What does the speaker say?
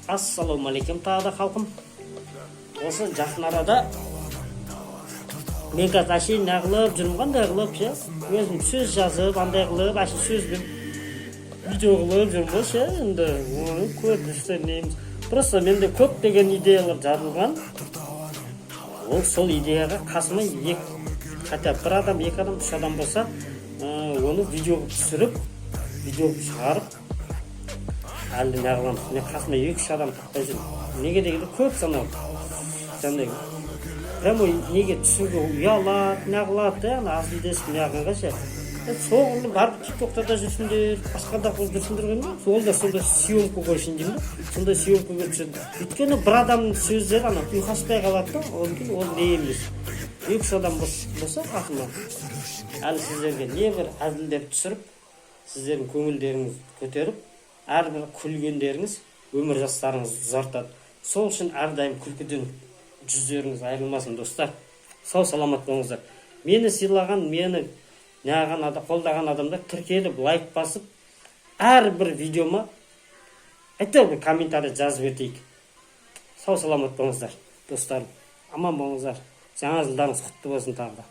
Ассалаумағалейкум тағы да халқым. Осы жақын арада мен қазір әшейін неғылып жүрмін, қандай қылып ше, өзім сөз жазып, андай қылып, әшейін сөзбен видео қылып жүрмін ғой ше, енді оны көрдіңіздер. Просто менде көп деген идеялар жазылған. Сол идеяға қасыма хотя бір адам, екі адам, үш адам болса, оны видео түсіріп, видео шығарып, әлі неғылам, мен қасыма екі-үш адам тақпай жүрмін. Неге дегенде көп санау. Жаңдай, прямо неге түсіруге ұялады, неғылады, азылдесіп неғылға ше. Соғылы барып тиктоктарда жүрсіңдер, басқада қылып жүрсіңдер ғой ма? Ол да сонда съемка қойшын деймін ба? Сонда съемка көрсін. Өйткені бір адамның сөздері ана ұйқаспай қалады да, ол не емес. Екі-үш адам болса қасыма, әлі сіздерге не бір әзілдер түсіріп, сіздердің көңілдеріңіз көтеріп, әрбір күлгендеріңіз өмір жастарыңыз ұзартады. Сол үшін әрдайым күлкіден жүздеріңіз айырылмасын достар. Сау саламат болыңыздар. Мені сыйлаған, мені қолдаған адамдар тіркеліп, лайк басып, әрбір видеома әйтеуір комментарий жазып өтейік. Сау саламат болыңыздар достарым. Аман болыңыздар. Жаңа жылдарыңыз құтты болсын тағы да.